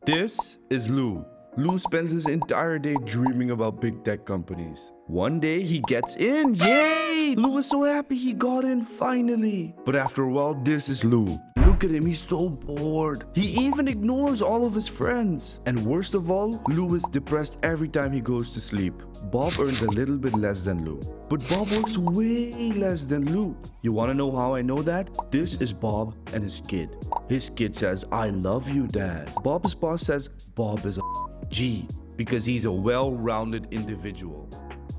This is Lou. Lou spends his entire day dreaming about big tech companies. One day he gets in, yay! Lou is so happy he got in finally. But after a while, this is Lou. Look at him, he's so bored. He even ignores all of his friends. And worst of all, Lou is depressed every time he goes to sleep. Bob earns a little bit less than Lou, but Bob works way less than Lou. You wanna know how I know that? This is Bob and his kid. His kid says, "I love you, Dad." Bob's boss says Bob is a G because he's a well-rounded individual.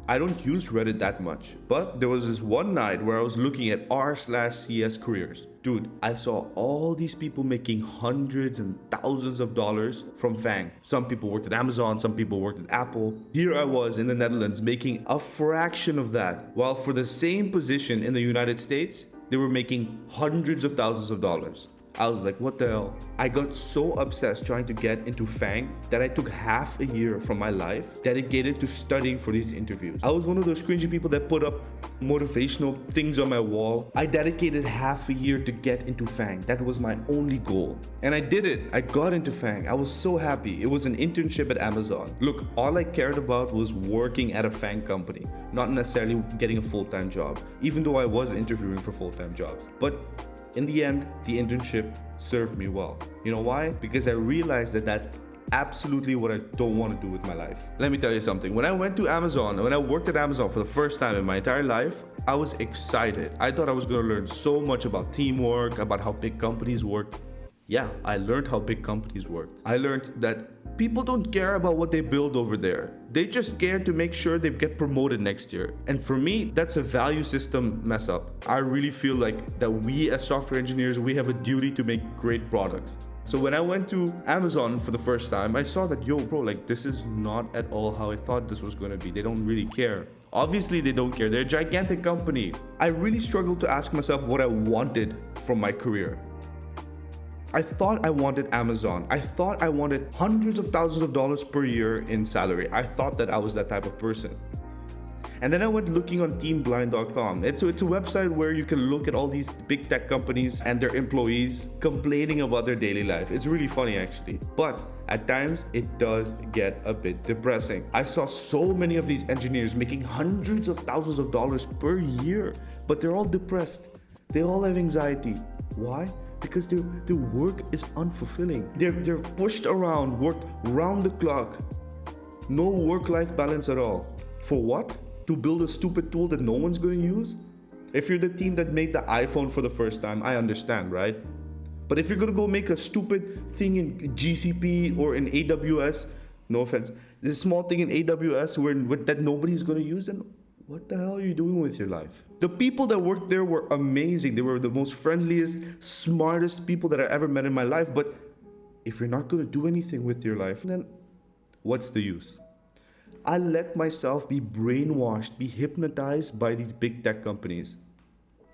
I don't use Reddit that much, but there was this one night where I was looking at r/CS careers. Dude, I saw all these people making hundreds and thousands of dollars from FAANG. Some people worked at Amazon, some people worked at Apple. Here I was in the Netherlands making a fraction of that, while for the same position in the United States, they were making hundreds of thousands of dollars. I was like, what the hell? I got so obsessed trying to get into FAANG that I took half a year from my life dedicated to studying for these interviews. I was one of those cringy people that put up motivational things on my wall. I dedicated half a year to get into FAANG. That was my only goal. And I did it. I got into FAANG. I was so happy. It was an internship at Amazon. Look, all I cared about was working at a FAANG company, not necessarily getting a full-time job, even though I was interviewing for full-time jobs. But in the end, the internship served me well. You know why? Because I realized that that's absolutely what I don't want to do with my life. Let me tell you something. When I went to Amazon, when I worked at Amazon for the first time in my entire life, I was excited. I thought I was going to learn so much about teamwork, about how big companies work. Yeah, I learned how big companies work. I learned that people don't care about what they build over there. They just care to make sure they get promoted next year. And for me, that's a value system mess up. I really feel like that we as software engineers, we have a duty to make great products. So when I went to Amazon for the first time, I saw that, yo, bro, like this is not at all how I thought this was going to be. They don't really care. Obviously, they don't care. They're a gigantic company. I really struggled to ask myself what I wanted from my career. I thought I wanted Amazon. I thought I wanted hundreds of thousands of dollars per year in salary. I thought that I was that type of person. And then I went looking on teamblind.com. It's a website where you can look at all these big tech companies and their employees complaining about their daily life. It's really funny actually. But at times, it does get a bit depressing. I saw so many of these engineers making hundreds of thousands of dollars per year, but they're all depressed. They all have anxiety. Why? Because their work is unfulfilling. They're pushed around, worked round the clock. No work-life balance at all. For what? To build a stupid tool that no one's going to use? If you're the team that made the iPhone for the first time, I understand, right? But if you're going to go make a stupid thing in GCP or in AWS, no offense, this small thing in AWS that nobody's going to use, then what the hell are you doing with your life? The people that worked there were amazing. They were the most friendliest, smartest people that I ever met in my life. But if you're not going to do anything with your life, then what's the use? I let myself be brainwashed, be hypnotized by these big tech companies.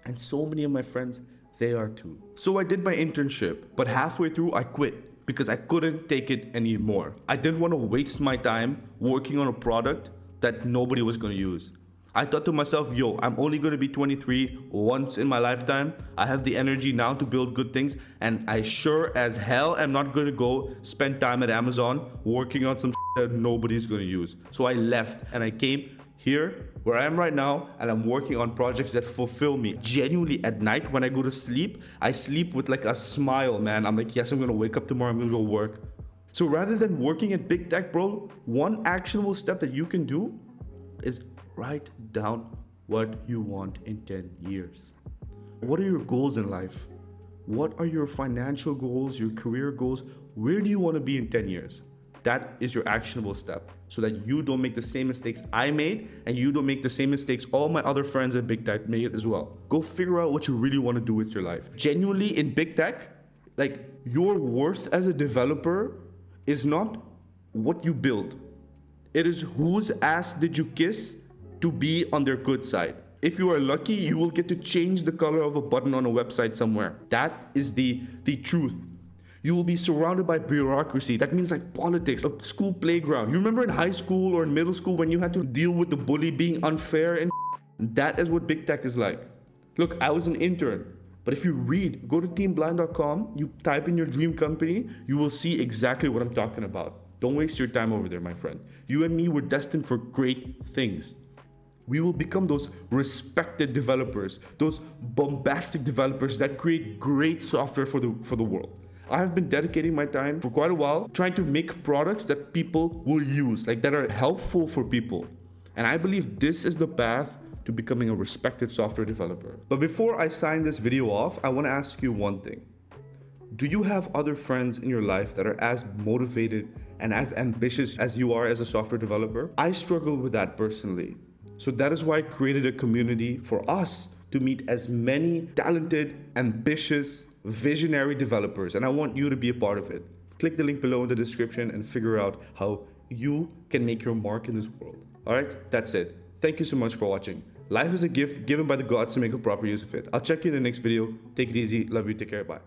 And so many of my friends, they are too. So I did my internship, but halfway through I quit because I couldn't take it anymore. I didn't want to waste my time working on a product that nobody was going to use. I thought to myself, yo, I'm only going to be 23 once in my lifetime. I have the energy now to build good things. And I sure as hell am not going to go spend time at Amazon working on some that nobody's going to use. So I left and I came here where I am right now, and I'm working on projects that fulfill me. Genuinely at night when I go to sleep, I sleep with like a smile, man. I'm like, yes, I'm going to wake up tomorrow. I'm going to go work. So rather than working at big tech, bro, one actionable step that you can do is write down what you want in 10 years. What are your goals in life? What are your financial goals, your career goals? Where do you want to be in 10 years? That is your actionable step so that you don't make the same mistakes I made and you don't make the same mistakes all my other friends at big tech made as well. Go figure out what you really want to do with your life. Genuinely in big tech, like your worth as a developer is not what you build. It is whose ass did you kiss to be on their good side. If you are lucky, you will get to change the color of a button on a website somewhere. That is the truth. You will be surrounded by bureaucracy. That means like politics, a school playground. You remember in high school or in middle school when you had to deal with the bully being unfair and that is what big tech is like. Look, I was an intern. But if you read, go to teamblind.com, you type in your dream company, you will see exactly what I'm talking about. Don't waste your time over there, my friend. You and me were destined for great things. We will become those respected developers, those bombastic developers that create great software for the world. I have been dedicating my time for quite a while trying to make products that people will use, like that are helpful for people. And I believe this is the path to becoming a respected software developer. But before I sign this video off, I want to ask you one thing. Do you have other friends in your life that are as motivated and as ambitious as you are as a software developer? I struggle with that personally. So that is why I created a community for us to meet as many talented, ambitious, visionary developers. And I want you to be a part of it. Click the link below in the description and figure out how you can make your mark in this world. All right, that's it. Thank you so much for watching. Life is a gift given by the gods to make a proper use of it. I'll check you in the next video. Take it easy. Love you. Take care. Bye.